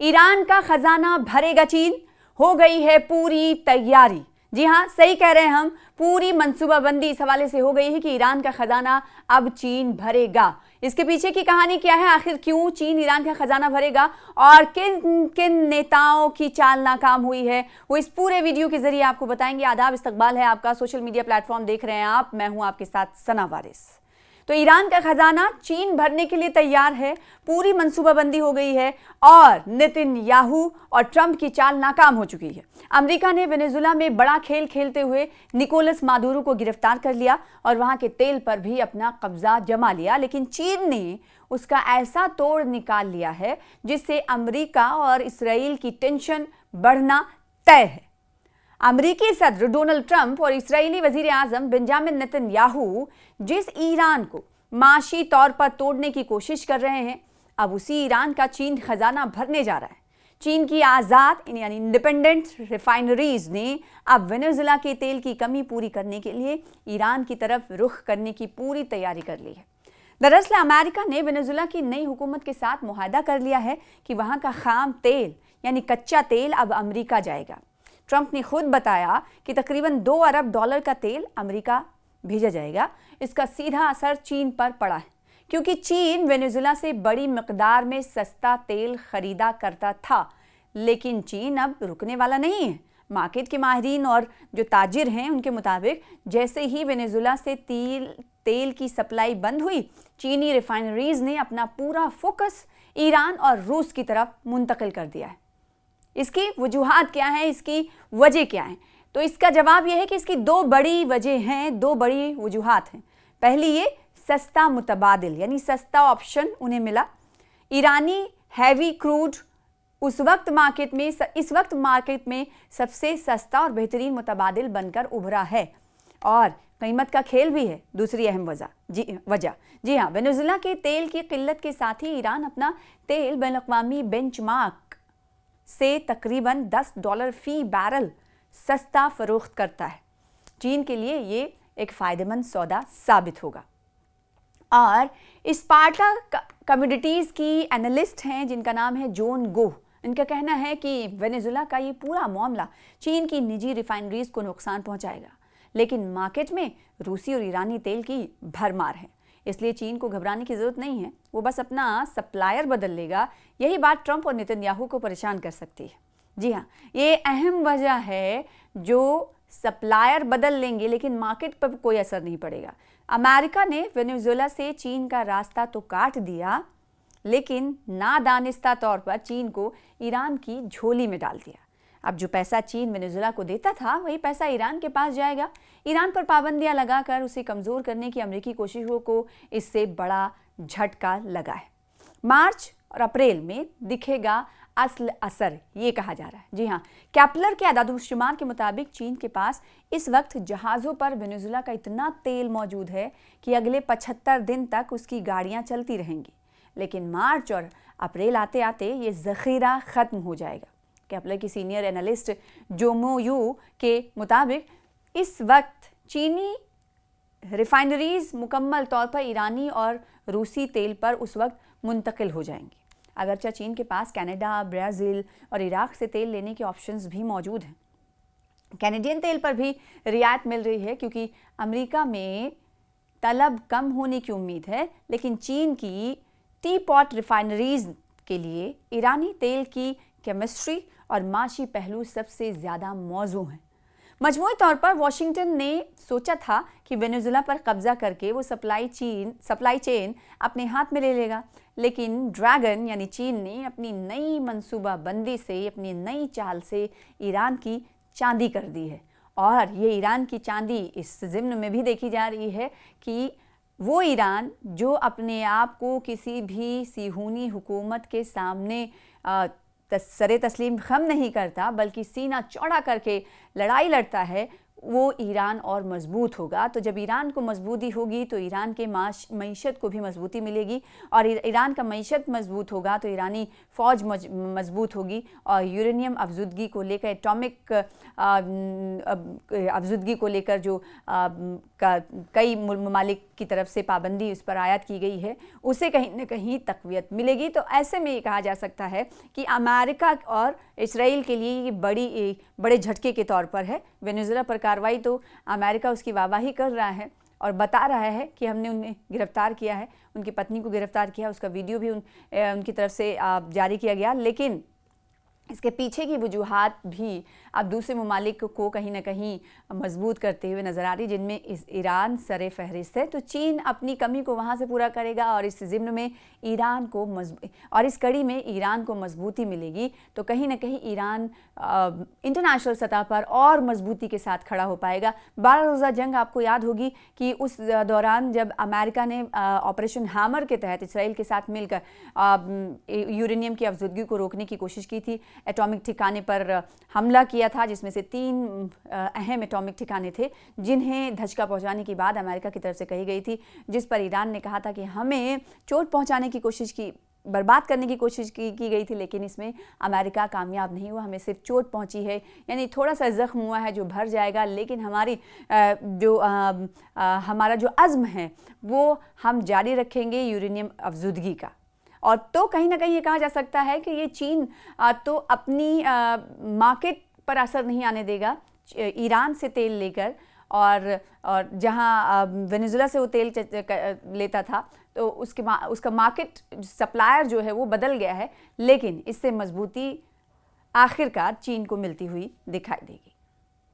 Iran का खजाना भरेगा चीन, हो गई है पूरी तैयारी। जी हां, सही कह रहे हैं हम, पूरी मंसूबाबंदी इस हवाले से हो गई है कि ईरान का खजाना अब चीन भरेगा। इसके पीछे की कहानी क्या है, आखिर क्यों चीन ईरान का खजाना भरेगा और किन किन नेताओं की चाल नाकाम हुई है, वो इस पूरे वीडियो के जरिए आपको बताएंगे। आदाब, इस्तकबाल है आपका, सोशल मीडिया प्लेटफॉर्म देख रहे हैं आप, मैं हूं आपके साथ सना वारिस। तो ईरान का खजाना चीन भरने के लिए तैयार है, पूरी मंसूबाबंदी हो गई है और नेतन्याहू और ट्रंप की चाल नाकाम हो चुकी है। अमेरिका ने वेनेजुला में बड़ा खेल खेलते हुए निकोलस मादुरो को गिरफ्तार कर लिया और वहां के तेल पर भी अपना कब्जा जमा लिया, लेकिन चीन ने उसका ऐसा तोड़ निकाल लिया है जिससे अमेरिका और इसराइल की टेंशन बढ़ना तय है। अमेरिकी सदर डोनाल्ड ट्रंप और इस्राएली वजीर आजम बेंजामिन नेतन्याहू जिस ईरान को माशी तौर पर तोड़ने की कोशिश कर रहे हैं, अब उसी ईरान का चीन खजाना भरने जा रहा है। चीन की आज़ाद यानी इंडिपेंडेंट रिफाइनरीज ने अब वेनेजुला के तेल की कमी पूरी करने के लिए ईरान की तरफ रुख करने की पूरी तैयारी कर ली है। दरअसल अमेरिका ने वेनेजुला की नई हुकूमत के साथ मुआहदा कर लिया है कि वहां का खाम तेल यानी कच्चा तेल अब अमेरिका जाएगा। ट्रंप ने खुद बताया कि तकरीबन $2 अरब का तेल अमेरिका भेजा जाएगा। इसका सीधा असर चीन पर पड़ा है, क्योंकि चीन वेनेजुला से बड़ी मिकदार में सस्ता तेल खरीदा करता था, लेकिन चीन अब रुकने वाला नहीं है। मार्केट के माहिरीन और जो ताजिर हैं उनके मुताबिक जैसे ही वेनेजुला से तेल की सप्लाई बंद हुई, चीनी रिफाइनरीज ने अपना पूरा फोकस ईरान और रूस की तरफ मुंतकिल कर दिया है। इसकी वजूहात क्या हैं, इसकी वजह क्या है? तो इसका जवाब यह है कि इसकी दो बड़ी वजह हैं, दो बड़ी वजूहात हैं। पहली ये सस्ता मुतबादिल यानी सस्ता ऑप्शन उन्हें मिला। ईरानी हैवी क्रूड इस वक्त मार्केट में सबसे सस्ता और बेहतरीन मुतबादिल बनकर उभरा है और कीमत का खेल भी है दूसरी अहम वजह। जी हाँ, वेनेजुला के तेल की किल्लत के साथ ही ईरान अपना तेल बैनुल-अक़वामी बेंचमार्क से तकरीबन $10 फी बैरल सस्ता फरोख्त करता है। चीन के लिए ये एक फ़ायदेमंद सौदा साबित होगा। और स्पार्टा कमोडिटीज़ की एनालिस्ट हैं जिनका नाम है जॉन गोह। इनका कहना है कि वेनेजुला का ये पूरा मामला चीन की निजी रिफाइनरीज को नुकसान पहुंचाएगा, लेकिन मार्केट में रूसी और ईरानी तेल की भरमार है, इसलिए चीन को घबराने की ज़रूरत नहीं है। वो बस अपना सप्लायर बदल लेगा। यही बात ट्रंप और नेतन्याहू को परेशान कर सकती है। जी हाँ, ये अहम वजह है, जो सप्लायर बदल लेंगे लेकिन मार्केट पर कोई असर नहीं पड़ेगा। अमेरिका ने वेनेजुला से चीन का रास्ता तो काट दिया, लेकिन नादानिस्ता तौर पर चीन को ईरान की झोली में डाल दिया। अब जो पैसा चीन वेनेजुला को देता था, वही पैसा ईरान के पास जाएगा। ईरान पर पाबंदियां लगाकर उसे कमज़ोर करने की अमेरिकी कोशिशों को इससे बड़ा झटका लगा है। मार्च और अप्रैल में दिखेगा असल असर, ये कहा जा रहा है। जी हाँ, कैपलर के आदाद-ओ-शुमार के मुताबिक चीन के पास इस वक्त जहाज़ों पर वेनेजुला का इतना तेल मौजूद है कि अगले 75 दिन तक उसकी गाड़ियाँ चलती रहेंगी, लेकिन मार्च और अप्रैल आते आते ये ज़ख़ीरा ख़त्म हो जाएगा। कैपलर की सीनियर एनालिस्ट जोमो यू के मुताबिक इस वक्त चीनी रिफाइनरीज मुकम्मल तौर पर ईरानी और रूसी तेल पर उस वक्त मुंतकिल हो जाएंगी। अगरचे चीन के पास कनाडा, ब्राज़ील और इराक से तेल लेने के ऑप्शंस भी मौजूद हैं। कैनेडियन तेल पर भी रियायत मिल रही है, क्योंकि अमेरिका में तलब कम होने की उम्मीद है, लेकिन चीन की टी पॉट रिफाइनरीज के लिए ईरानी तेल की केमिस्ट्री और माशी पहलू सबसे ज़्यादा मौजू हैं। मजमूई तौर पर वाशिंगटन ने सोचा था कि वेनेजुला पर कब्जा करके वो सप्लाई चेन अपने हाथ में ले लेगा, लेकिन ड्रैगन यानी चीन ने अपनी नई मंसूबाबंदी से, अपनी नई चाल से ईरान की चांदी कर दी है। और ये ईरान की चांदी इस ज़िम्न में भी देखी जा रही है कि वो ईरान जो अपने आप को किसी भी सिहूनी हुकूमत के सामने सरे तस्लीम खम नहीं करता, बल्कि सीना चौड़ा करके लड़ाई लड़ता है, वो ईरान और मजबूत होगा। तो जब ईरान को मजबूती होगी तो ईरान के मईशत को भी मजबूती मिलेगी, और ईरान का मईशत मजबूत होगा तो ईरानी फ़ौज मजबूत होगी, और यूरेनियम अफजुदगी को लेकर, एटॉमिक अफजुदगी को लेकर जो कई ममालिक की तरफ से पाबंदी उस पर आयत की गई है, उसे कहीं न कहीं तक़वियत मिलेगी। तो ऐसे में ये कहा जा सकता है कि अमेरिका और इसराइल के लिए ये बड़े झटके के तौर पर है। वेनेजुएला पर कार्रवाई तो अमेरिका उसकी वाहवाही कर रहा है और बता रहा है कि हमने उन्हें गिरफ्तार किया है, उनकी पत्नी को गिरफ्तार किया, उसका वीडियो भी उनकी तरफ से जारी किया गया। लेकिन इसके पीछे की वजूहात भी अब दूसरे ममालिक को कहीं ना कहीं मजबूत करते हुए नज़र आ रही, जिनमें इस ईरान सरे फहरिस्त है। तो चीन अपनी कमी को वहाँ से पूरा करेगा और इस ज़िम्न में ईरान को और इस कड़ी में ईरान को मजबूती मिलेगी, तो कहीं ना कहीं ईरान इंटरनेशनल सतह पर और मजबूती के साथ खड़ा हो पाएगा। 12 रोज़ा जंग आपको याद होगी कि उस दौरान जब अमेरिका ने ऑपरेशन हैमर के तहत इसराइल के साथ मिलकर यूरेनियम की अफजुदगी को रोकने की कोशिश की थी, एटॉमिक ठिकाने पर हमला किया था, जिसमें से 3 अहम एटॉमिक ठिकाने थे जिन्हें धचका पहुंचाने की बात अमेरिका की तरफ से कही गई थी, जिस पर ईरान ने कहा था कि हमें चोट पहुंचाने की कोशिश की, बर्बाद करने की कोशिश की गई थी, लेकिन इसमें अमेरिका कामयाब नहीं हुआ, हमें सिर्फ चोट पहुंची है, यानी थोड़ा सा ज़ख्म हुआ है जो भर जाएगा, लेकिन हमारा जो अज़्म है वो हम जारी रखेंगे यूरेनियम अफजुदगी का। और तो कहीं ना कहीं ये कहा जा सकता है कि ये चीन तो अपनी मार्केट पर असर नहीं आने देगा ईरान से तेल लेकर, और जहां वेनेजुएला से वो तेल लेता था तो उसका मार्केट सप्लायर जो है वो बदल गया है, लेकिन इससे मजबूती आखिरकार चीन को मिलती हुई दिखाई देगी।